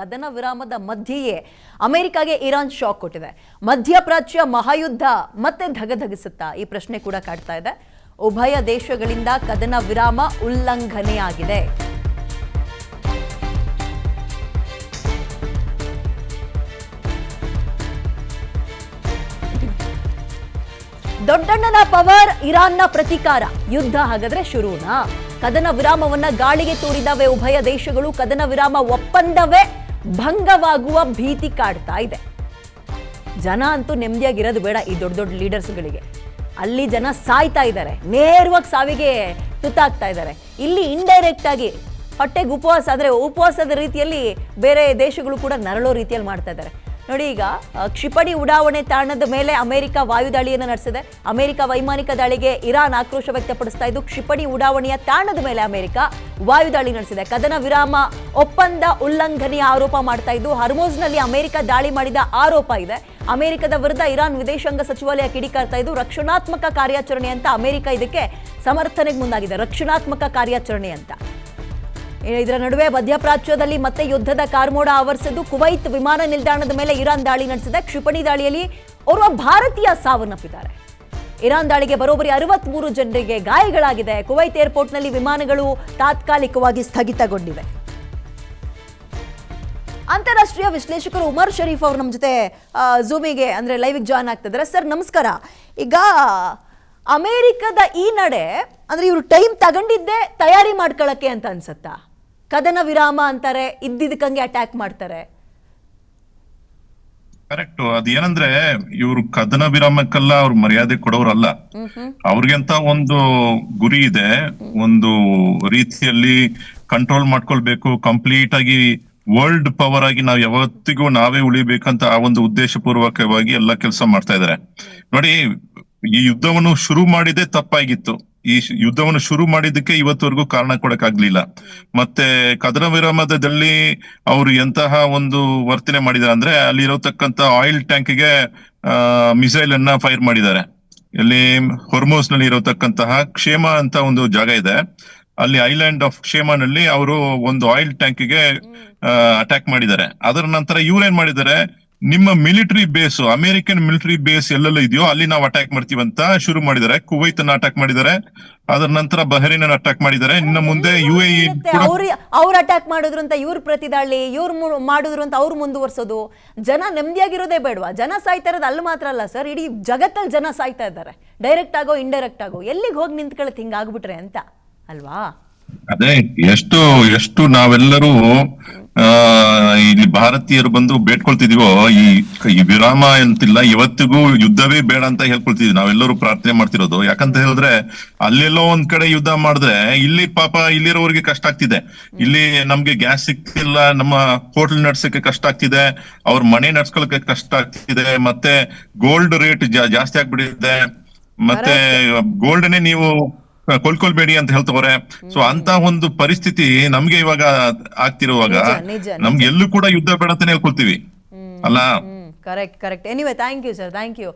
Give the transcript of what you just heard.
ಕದನ ವಿರಾಮದ ಮಧ್ಯೆಯೇ ಅಮೆರಿಕಾಗೆ ಇರಾನ್ ಶಾಕ್ ಕೊಟ್ಟಿದೆ. ಮಧ್ಯಪ್ರಾಚ್ಯ ಮಹಾಯುದ್ಧ ಮತ್ತೆ ಧಗಧಗಿಸುತ್ತಾ ಈ ಪ್ರಶ್ನೆ ಕೂಡ ಕಾಡ್ತಾ ಇದೆ. ಉಭಯ ದೇಶಗಳಿಂದ ಕದನ ವಿರಾಮ ಉಲ್ಲಂಘನೆಯಾಗಿದೆ. ದೊಡ್ಡಣ್ಣನ ಪವರ್, ಇರಾನ್ನ ಪ್ರತೀಕಾರ, ಯುದ್ಧ ಹಾಗಾದ್ರೆ ಶುರುನಾ? ಕದನ ವಿರಾಮವನ್ನ ಗಾಳಿಗೆ ತೂರಿದವೆ ಉಭಯ ದೇಶಗಳು. ಕದನ ವಿರಾಮ ಒಪ್ಪಂದವೇ ಭಂಗವಾಗುವ ಭೀತಿ ಕಾಡ್ತಾ ಇದೆ. ಜನ ಅಂತೂ ನೆಮ್ಮದಿಯಾಗಿರೋದು ಬೇಡ ಈ ದೊಡ್ಡ ದೊಡ್ಡ ಲೀಡರ್ಸ್ಗಳಿಗೆ. ಅಲ್ಲಿ ಜನ ಸಾಯ್ತಾ ಇದ್ದಾರೆ, ನೇರವಾಗಿ ಸಾವಿಗೆ ತುತ್ತಾಗ್ತಾ ಇದ್ದಾರೆ. ಇಲ್ಲಿ ಇಂಡೈರೆಕ್ಟ್ ಆಗಿ ಹೊಟ್ಟೆಗೆ ಉಪವಾಸ, ಆದರೆ ಉಪವಾಸದ ರೀತಿಯಲ್ಲಿ ಬೇರೆ ದೇಶಗಳು ಕೂಡ ನರಳೋ ರೀತಿಯಲ್ಲಿ ಮಾಡ್ತಾ ಇದ್ದಾರೆ. ನೋಡಿ, ಈಗ ಕ್ಷಿಪಣಿ ಉಡಾವಣೆ ತಾಣದ ಮೇಲೆ ಅಮೆರಿಕ ವಾಯುದಾಳಿಯನ್ನು ನಡೆಸಿದೆ. ಅಮೆರಿಕ ವೈಮಾನಿಕ ದಾಳಿಗೆ ಇರಾನ್ ಆಕ್ರೋಶ ವ್ಯಕ್ತಪಡಿಸ್ತಾ ಇದ್ದು, ಕ್ಷಿಪಣಿ ಉಡಾವಣೆಯ ತಾಣದ ಮೇಲೆ ಅಮೆರಿಕ ವಾಯುದಾಳಿ ನಡೆಸಿದೆ. ಕದನ ವಿರಾಮ ಒಪ್ಪಂದ ಉಲ್ಲಂಘನೆಯ ಆರೋಪ ಮಾಡ್ತಾ ಇದ್ದು, ಹರ್ಮೋಜ್ನಲ್ಲಿ ಅಮೆರಿಕ ದಾಳಿ ಮಾಡಿದ ಆರೋಪ ಇದೆ. ಅಮೆರಿಕದ ವಿರುದ್ಧ ಇರಾನ್ ವಿದೇಶಾಂಗ ಸಚಿವಾಲಯ ಕಿಡಿಕಾರ್ತಾ ಇದ್ದು, ರಕ್ಷಣಾತ್ಮಕ ಕಾರ್ಯಾಚರಣೆ ಅಂತ ಅಮೆರಿಕ ಇದಕ್ಕೆ ಸಮರ್ಥನೆಗೆ ಮುಂದಾಗಿದೆ. ರಕ್ಷಣಾತ್ಮಕ ಕಾರ್ಯಾಚರಣೆ ಅಂತ. ಇದರ ನಡುವೆ ಮಧ್ಯಪ್ರಾಚ್ಯದಲ್ಲಿ ಮತ್ತೆ ಯುದ್ಧದ ಕಾರ್ಮೋಡ ಆವರಿಸಿದ್ದು, ಕುವೈತ್ ವಿಮಾನ ನಿಲ್ದಾಣದ ಮೇಲೆ ಇರಾನ್ ದಾಳಿ ನಡೆಸಿದೆ. ಕ್ಷಿಪಣಿ ದಾಳಿಯಲ್ಲಿ ಓರ್ವ ಭಾರತೀಯ ಸಾವನ್ನಪ್ಪಿದ್ದಾರೆ. ಇರಾನ್ ದಾಳಿಗೆ ಬರೋಬ್ಬರಿ 63 ಜನರಿಗೆ ಗಾಯಗಳಾಗಿದೆ. ಕುವೈತ್ ಏರ್ಪೋರ್ಟ್ನಲ್ಲಿ ವಿಮಾನಗಳು ತಾತ್ಕಾಲಿಕವಾಗಿ ಸ್ಥಗಿತಗೊಂಡಿವೆ. ಅಂತಾರಾಷ್ಟ್ರೀಯ ವಿಶ್ಲೇಷಕರು ಉಮರ್ ಶರೀಫ್ ಅವರು ನಮ್ಮ ಜೊತೆ ಝೂಮಿಗೆ ಅಂದ್ರೆ ಲೈವ್ಗೆ ಜಾಯ್ನ್ ಆಗ್ತಿದ್ದಾರೆ. ಸರ್ ನಮಸ್ಕಾರ. ಈಗ ಅಮೆರಿಕದ ಈ ನಡೆ ಅಂದ್ರೆ ಇವರು ಟೈಮ್ ತಗೊಂಡಿದ್ದೇ ತಯಾರಿ ಮಾಡ್ಕೊಳ್ಳಕ್ಕೆ ಅಂತ ಅನ್ಸತ್ತಾ? ಕದನ ವಿರಾಮ ಅಂತಾರೆ, ಇದ್ದಿದ್ದಕ್ಕಂಗೆ ಅಟ್ಯಾಕ್ ಮಾಡ್ತಾರೆ. ಕರೆಕ್ಟ್. ಅದೇನಂದ್ರೆ ಇವ್ರು ಕದನ ವಿರಾಮಕ್ಕೆಲ್ಲ ಅವ್ರು ಮರ್ಯಾದೆ ಕೊಡೋರಲ್ಲ. ಅವ್ರಿಗಂತ ಒಂದು ಗುರಿ ಇದೆ, ಒಂದು ರೀತಿಯಲ್ಲಿ ಕಂಟ್ರೋಲ್ ಮಾಡ್ಕೊಳ್ಬೇಕು, ಕಂಪ್ಲೀಟ್ ಆಗಿ ವರ್ಲ್ಡ್ ಪವರ್ ಆಗಿ ನಾವ್ ಯಾವತ್ತಿಗೂ ನಾವೇ ಉಳಿಬೇಕಂತ ಆ ಒಂದು ಉದ್ದೇಶ ಪೂರ್ವಕವಾಗಿ ಎಲ್ಲ ಕೆಲಸ ಮಾಡ್ತಾ ಇದಾರೆ. ನೋಡಿ, ಈ ಯುದ್ಧವನ್ನು ಶುರು ಮಾಡಿದ್ದೇ ತಪ್ಪಾಗಿತ್ತು. ಈ ಯುದ್ಧವನ್ನು ಶುರು ಮಾಡಿದ್ದಕ್ಕೆ ಇವತ್ತವರೆಗೂ ಕಾರಣ ಕೊಡಕ್ಕಾಗ್ಲಿಲ್ಲ. ಮತ್ತೆ ಕದನ ವಿರಾಮದಲ್ಲಿ ಅವರು ಎಂತಹ ಒಂದು ವರ್ತನೆ ಮಾಡಿದ್ದಾರೆ ಅಂದ್ರೆ, ಅಲ್ಲಿ ಇರತಕ್ಕಂತ ಆಯಿಲ್ ಟ್ಯಾಂಕ್ಗೆ ಮಿಸೈಲ್ ಅನ್ನ ಫೈರ್ ಮಾಡಿದ್ದಾರೆ. ಇಲ್ಲಿ ಹೊರ್ಮೋಸ್ ನಲ್ಲಿ ಇರತಕ್ಕಂತಹ ಕ್ಷೇಮ ಅಂತ ಒಂದು ಜಾಗ ಇದೆ, ಅಲ್ಲಿ ಐಲ್ಯಾಂಡ್ ಆಫ್ ಕ್ಷೇಮನಲ್ಲಿ ಅವರು ಒಂದು ಆಯಿಲ್ ಟ್ಯಾಂಕ್ಗೆ ಅಟ್ಯಾಕ್ ಮಾಡಿದ್ದಾರೆ. ಅದರ ನಂತರ ಇವ್ರೇನ್ ಮಾಡಿದ್ದಾರೆ, ನಿಮ್ಮ military base, American military base ಎಲ್ಲೆಲ್ಲ ಇದೆಯೋ ಅಲ್ಲಿ ನಾವು ಅಟ್ಯಾಕ್ ಮಾಡ್ತೀವಿ ಅಂತ ಶುರು ಮಾಡಿದ್ದಾರೆ. ಕುವೈತ್ ಅನ್ನ ಅಟ್ಯಾಕ್ ಮಾಡಿದ್ದಾರೆ, ಅದರ ನಂತರ ಬಹರೇನ್ ಅನ್ನ ಅಟ್ಯಾಕ್ ಮಾಡಿದ್ದಾರೆ. ಇನ್ನು ಮುಂದೆ UAE ಅವ್ರು ಅಟ್ಯಾಕ್ ಮಾಡಿದ್ರು ಅಂತ ಇವ್ರ ಪ್ರತಿದಾಳಿ, ಇವ್ರು ಮಾಡಿದ್ರು ಅಂತ ಅವ್ರು ಮುಂದುವರ್ಸೋದು. ಜನ ನೆಮ್ಮದಿಯಾಗಿರೋದೇ ಬೇಡವಾ? ಜನ ಸಾಯ್ತಾ ಇರೋದು ಅಲ್ಲಿ ಮಾತ್ರ ಅಲ್ಲ ಸರ್, ಇಡೀ ಜಗತ್ತಲ್ಲಿ ಜನ ಸಾಯ್ತಾ ಇದ್ದಾರೆ, ಡೈರೆಕ್ಟ್ ಆಗೋ ಇಂಡೈರೆಕ್ಟ್ ಆಗೋ. ಎಲ್ಲಿಗೆ ಹೋಗಿ ನಿಂತ್ಕೊಳ್ಳೋದು ಹಿಂಗಾಗ್ಬಿಟ್ರೆ ಅಂತ ಅಲ್ವಾ? ಅದೇ ಎಷ್ಟು ನಾವೆಲ್ಲರೂ ಇಲ್ಲಿ ಭಾರತೀಯರು ಬಂದು ಬೇಡ್ಕೊಳ್ತಿದೀವೋ, ಈ ವಿರಾಮ ಅಂತಿಲ್ಲ, ಇವತ್ತಿಗೂ ಯುದ್ಧವೇ ಬೇಡ ಅಂತ ಹೇಳ್ಕೊಳ್ತಿದ್ವಿ. ನಾವೆಲ್ಲರೂ ಪ್ರಾರ್ಥನೆ ಮಾಡ್ತಿರೋದು ಯಾಕಂತ ಹೇಳಿದ್ರೆ, ಅಲ್ಲೆಲ್ಲೋ ಒಂದ್ ಕಡೆ ಯುದ್ಧ ಮಾಡಿದ್ರೆ ಇಲ್ಲಿ ಪಾಪ ಇಲ್ಲಿರೋರಿಗೆ ಕಷ್ಟ ಆಗ್ತಿದೆ. ಇಲ್ಲಿ ನಮ್ಗೆ ಗ್ಯಾಸ್ ಸಿಗ್ತಿಲ್ಲ, ನಮ್ಮ ಹೋಟೆಲ್ ನಡ್ಸಕ್ಕೆ ಕಷ್ಟ ಆಗ್ತಿದೆ, ಅವ್ರ ಮನೆ ನಡ್ಸ್ಕೊಳಕ್ಕೆ ಕಷ್ಟ ಆಗ್ತಿದೆ, ಮತ್ತೆ ಗೋಲ್ಡ್ ರೇಟ್ ಜಾಸ್ತಿ ಆಗ್ಬಿಟ್ಟಿದೆ, ಮತ್ತೆ ಗೋಲ್ಡ್ನೇ ನೀವು ಕೊಲ್ಕೊಳ್ಬೇಡಿ ಅಂತ ಹೇಳ್ತವ್ರೆ. ಸೊ ಅಂತ ಒಂದು ಪರಿಸ್ಥಿತಿ ನಮ್ಗೆ ಇವಾಗ ಆಗ್ತಿರುವಾಗ ನಮ್ಗೆ ಎಲ್ಲೂ ಕೂಡ ಯುದ್ಧ ಬೇಡ ಅಂತಾನೆ ಹೇಳ್ಕೊಳ್ತೀವಿ ಅಲ್ಲ? Correct. Anyway, thank you sir, thank you.